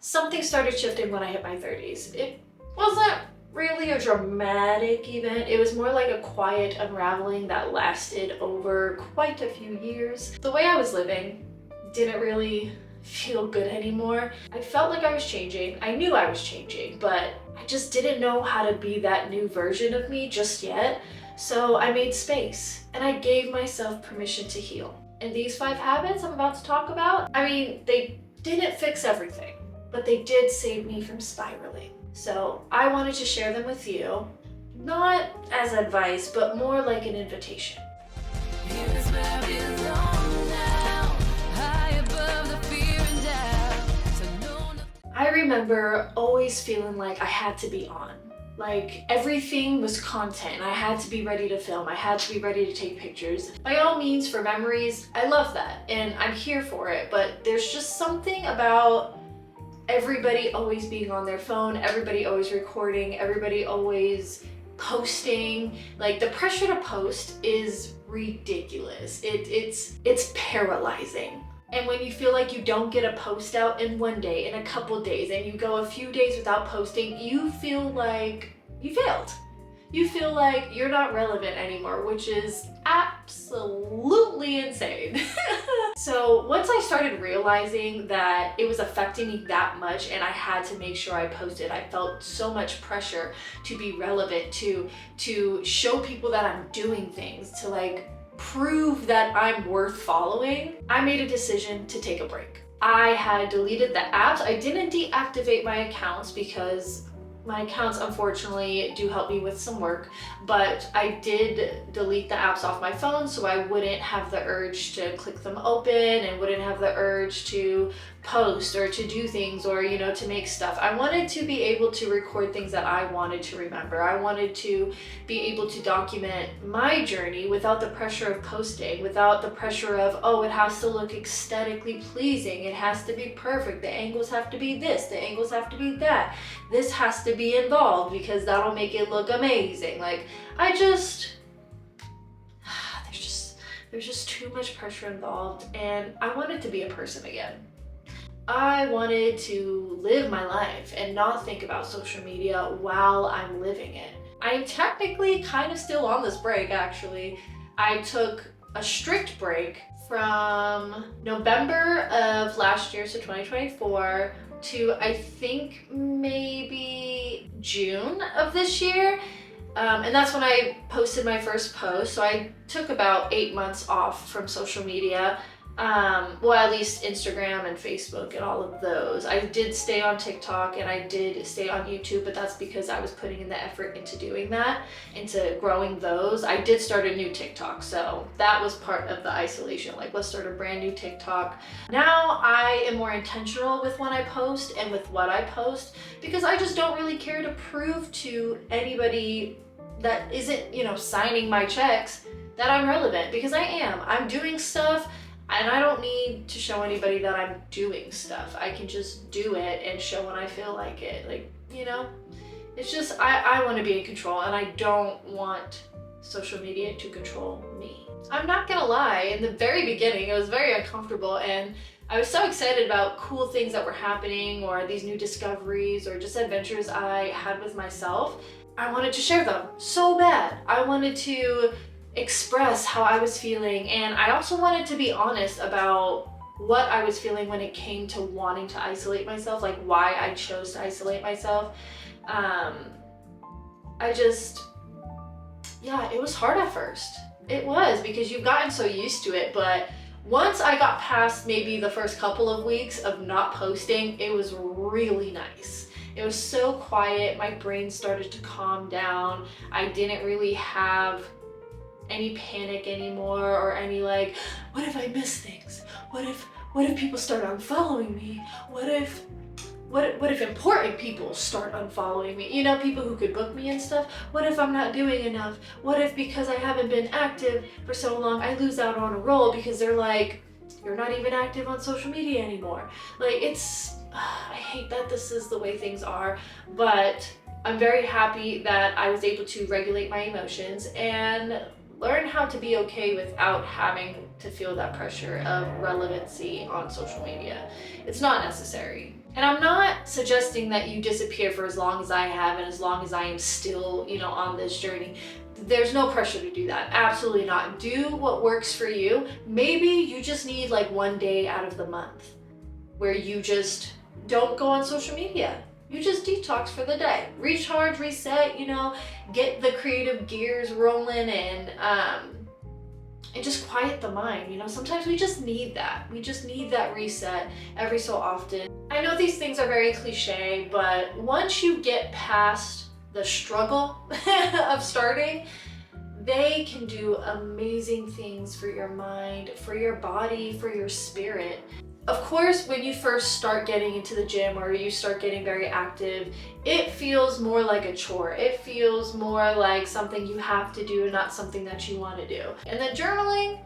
Something started shifting when I hit my 30s. It wasn't really a dramatic event. It was more like a quiet unraveling that lasted over quite a few years. The way I was living didn't really feel good anymore. I felt like I was changing. I knew I was changing, but I just didn't know how to be that new version of me just yet. So I made space and I gave myself permission to heal. And these 5 habits I'm about to talk about, they didn't fix everything, but they did save me from spiraling. So I wanted to share them with you, not as advice, but more like an invitation. Here's where I belong now, high above the fear and doubt. So no. I remember always feeling like I had to be on. Like everything was content. I had to be ready to film. I had to be ready to take pictures. By all means, for memories, I love that and I'm here for it. But there's just something about everybody always being on their phone, everybody always recording, everybody always posting. Like the pressure to post is ridiculous. It's paralyzing. And when you feel like you don't get a post out in one day, in a couple days, and you go a few days without posting, you feel like you failed. You feel like you're not relevant anymore, which is absolutely insane. So once I started realizing that it was affecting me that much and I had to make sure I posted, I felt so much pressure to be relevant, to show people that I'm doing things, to like prove that I'm worth following, I made a decision to take a break. I had deleted the apps. I didn't deactivate my accounts because my accounts unfortunately do help me with some work, but I did delete the apps off my phone so I wouldn't have the urge to click them open and wouldn't have the urge to post or to do things or, to make stuff. I wanted to be able to record things that I wanted to remember. I wanted to be able to document my journey without the pressure of posting, without the pressure of, oh, it has to look aesthetically pleasing. It has to be perfect. The angles have to be this, the angles have to be that. This has to be involved because that'll make it look amazing. Like, there's just too much pressure involved and I wanted to be a person again. I wanted to live my life and not think about social media while I'm living it. I'm technically kind of still on this break, actually. I took a strict break from November of last year, so 2024, to I think maybe June of this year. And that's when I posted my first post. So I took about 8 months off from social media. Well, at least Instagram and Facebook and all of those. I did stay on TikTok and I did stay on YouTube, but that's because I was putting in the effort into doing that, into growing those. I did start a new TikTok, so that was part of the isolation. Like, let's start a brand new TikTok. Now I am more intentional with when I post and with what I post because I just don't really care to prove to anybody that isn't, signing my checks that I'm relevant, because I am. I'm doing stuff. And I don't need to show anybody that I'm doing stuff. I can just do it and show when I feel like it. Like, it's just, I want to be in control and I don't want social media to control me. I'm not gonna lie, in the very beginning, it was very uncomfortable and I was so excited about cool things that were happening or these new discoveries or just adventures I had with myself. I wanted to share them so bad. I wanted to express how I was feeling, and I also wanted to be honest about what I was feeling when it came to wanting to isolate myself, like why I chose to isolate myself. It was hard at first. It was, because you've gotten so used to it, but once I got past maybe the first couple of weeks of not posting, it was really nice. It was so quiet, my brain started to calm down. I didn't really have any panic anymore or any like, what if I miss things? What if people start unfollowing me? What if important people start unfollowing me? People who could book me and stuff. What if I'm not doing enough? What if because I haven't been active for so long, I lose out on a role because they're like, you're not even active on social media anymore. Like, I hate that this is the way things are, but I'm very happy that I was able to regulate my emotions and learn how to be okay without having to feel that pressure of relevancy on social media. It's not necessary. And I'm not suggesting that you disappear for as long as I have and as long as I am still, on this journey. There's no pressure to do that. Absolutely not. Do what works for you. Maybe you just need like one day out of the month where you just don't go on social media. You just detox for the day. Recharge, reset, get the creative gears rolling and just quiet the mind. Sometimes we just need that. We just need that reset every so often. I know these things are very cliche, but once you get past the struggle of starting, they can do amazing things for your mind, for your body, for your spirit. Of course, when you first start getting into the gym or you start getting very active, it feels more like a chore. It feels more like something you have to do and not something that you want to do. And then journaling,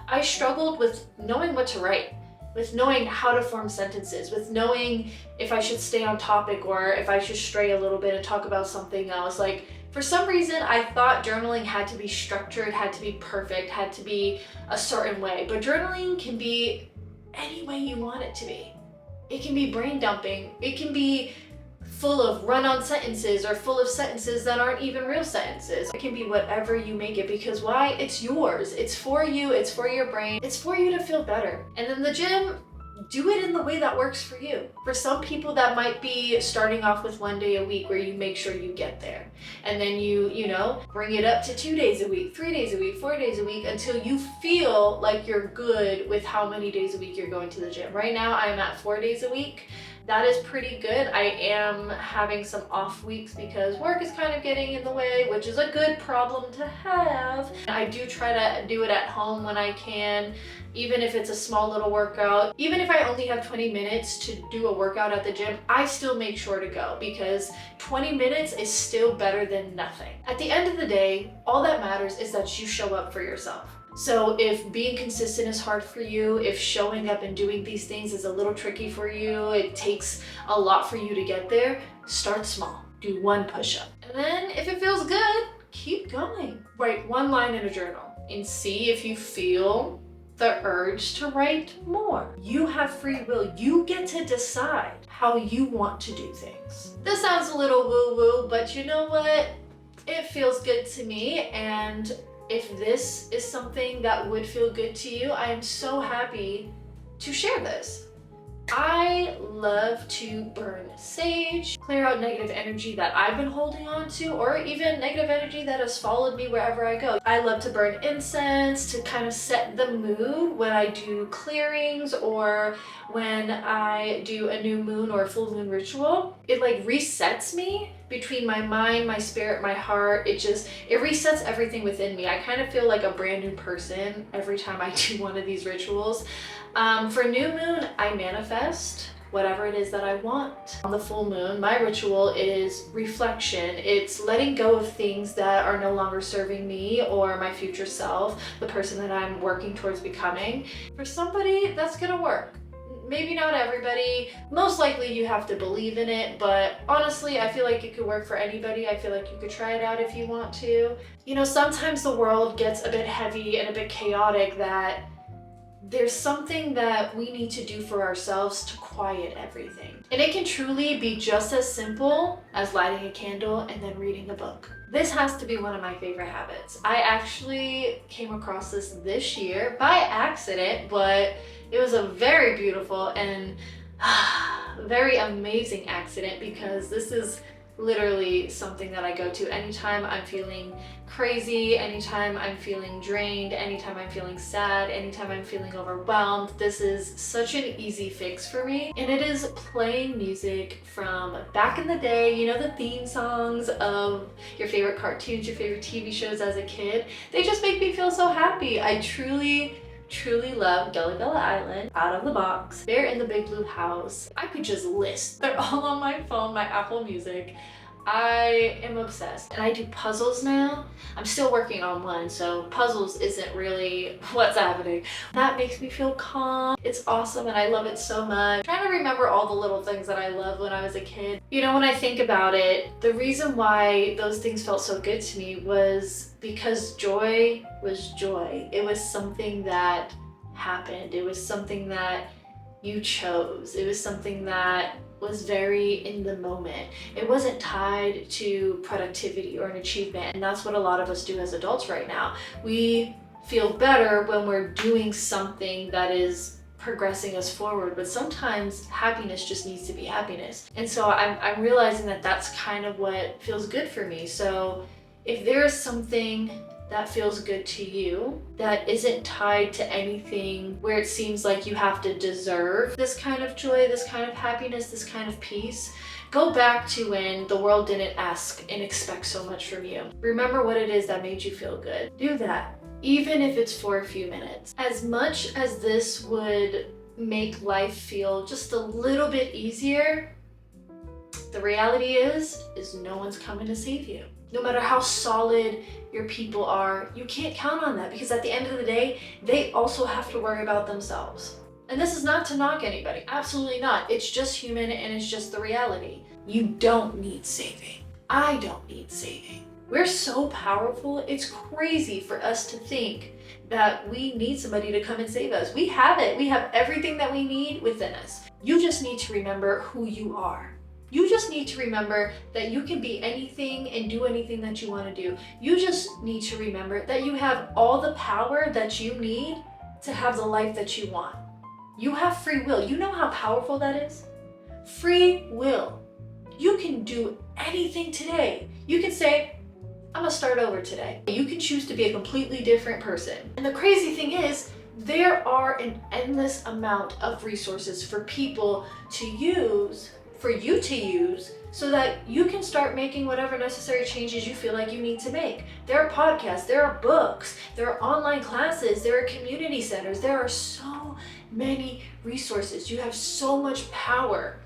I struggled with knowing what to write, with knowing how to form sentences, with knowing if I should stay on topic or if I should stray a little bit and talk about something else. Like, for some reason, I thought journaling had to be structured, had to be perfect, had to be a certain way. But journaling can be any way you want it to be. It can be brain dumping. It can be full of run-on sentences or full of sentences that aren't even real sentences. It can be whatever you make it, because why? It's yours. It's for you. It's for your brain. It's for you to feel better. And then the gym, do it in the way that works for you. For some people, that might be starting off with one day a week where you make sure you get there. And then you bring it up to 2 days a week, 3 days a week, 4 days a week, until you feel like you're good with how many days a week you're going to the gym. Right now, I'm at 4 days a week. That is pretty good. I am having some off weeks because work is kind of getting in the way, which is a good problem to have. I do try to do it at home when I can, even if it's a small little workout. Even if I only have 20 minutes to do a workout at the gym, I still make sure to go, because 20 minutes is still better than nothing. At the end of the day, all that matters is that you show up for yourself. So if being consistent is hard for you, if showing up and doing these things is a little tricky for you, it takes a lot for you to get there, start small. Do one push-up. And then if it feels good, keep going. Write one line in a journal and see if you feel the urge to write more. You have free will. You get to decide how you want to do things. This sounds a little woo-woo, but you know what? It feels good to me, and if this is something that would feel good to you, I am so happy to share this. I love to burn sage, clear out negative energy that I've been holding on to, or even negative energy that has followed me wherever I go. I love to burn incense to kind of set the mood when I do clearings or when I do a new moon or a full moon ritual. It like resets me between my mind, my spirit, my heart. It resets everything within me. I kind of feel like a brand new person every time I do one of these rituals. For new moon, I manifest whatever it is that I want. On the full moon, my ritual is reflection. It's letting go of things that are no longer serving me or my future self, the person that I'm working towards becoming. For somebody, that's gonna work. Maybe not everybody. Most likely you have to believe in it, but honestly, I feel like it could work for anybody. I feel like you could try it out if you want to. Sometimes the world gets a bit heavy and a bit chaotic, that there's something that we need to do for ourselves to quiet everything. And it can truly be just as simple as lighting a candle and then reading a book. This has to be one of my favorite habits. I actually came across this year by accident, but it was a very beautiful and very amazing accident, because this is literally something that I go to anytime I'm feeling crazy, anytime I'm feeling drained, anytime I'm feeling sad, anytime I'm feeling overwhelmed. This is such an easy fix for me, and it is playing music from back in the day, the theme songs of your favorite cartoons, your favorite TV shows as a kid. They just make me feel so happy. I truly love Gully Bella Island, Out of the Box, Bear in the Big Blue House. I could just list. They're all on my phone, my Apple Music. I am obsessed. And I do puzzles now. I'm still working on one, so puzzles isn't really what's happening. That makes me feel calm. It's awesome and I love it so much. I'm trying to remember all the little things that I loved when I was a kid. When I think about it, the reason why those things felt so good to me was because joy was joy. It was something that happened. It was something that you chose. It was something that was very in the moment. It wasn't tied to productivity or an achievement. And that's what a lot of us do as adults right now. We feel better when we're doing something that is progressing us forward, but sometimes happiness just needs to be happiness. And so I'm realizing that that's kind of what feels good for me. So if there is something that feels good to you, that isn't tied to anything where it seems like you have to deserve this kind of joy, this kind of happiness, this kind of peace, go back to when the world didn't ask and expect so much from you. Remember what it is that made you feel good. Do that, even if it's for a few minutes. As much as this would make life feel just a little bit easier, the reality is no one's coming to save you. No matter how solid your people are, you can't count on that, because at the end of the day, they also have to worry about themselves. And this is not to knock anybody, absolutely not. It's just human and it's just the reality. You don't need saving. I don't need saving. We're so powerful, it's crazy for us to think that we need somebody to come and save us. We have it. We have everything that we need within us. You just need to remember who you are. You just need to remember that you can be anything and do anything that you want to do. You just need to remember that you have all the power that you need to have the life that you want. You have free will. You know how powerful that is? Free will. You can do anything today. You can say, I'm gonna start over today. You can choose to be a completely different person. And the crazy thing is, there are an endless amount of resources for people to use, for you to use, so that you can start making whatever necessary changes you feel like you need to make. There are podcasts, there are books, there are online classes, there are community centers. There are so many resources. You have so much power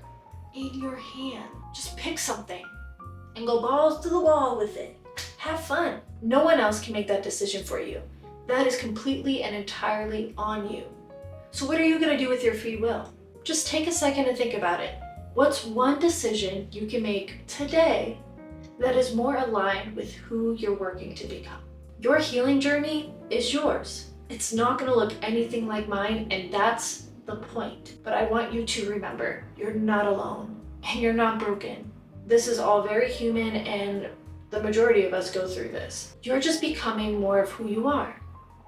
in your hand. Just pick something and go balls to the wall with it. Have fun. No one else can make that decision for you. That is completely and entirely on you. So what are you gonna do with your free will? Just take a second and think about it. What's one decision you can make today that is more aligned with who you're working to become? Your healing journey is yours. It's not gonna look anything like mine, and that's the point. But I want you to remember, you're not alone and you're not broken. This is all very human, and the majority of us go through this. You're just becoming more of who you are.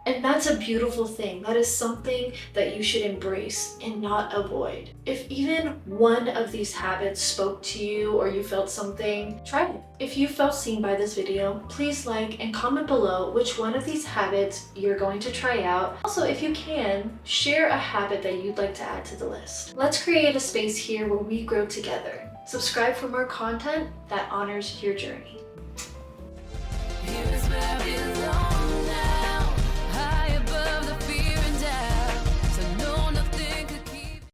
And that's a beautiful thing. That is something that you should embrace and not avoid. If even one of these habits spoke to you or you felt something, try it. If you felt seen by this video, please like and comment below which one of these habits you're going to try out. Also, if you can, share a habit that you'd like to add to the list. Let's create a space here where we grow together. Subscribe for more content that honors your journey. Here's where we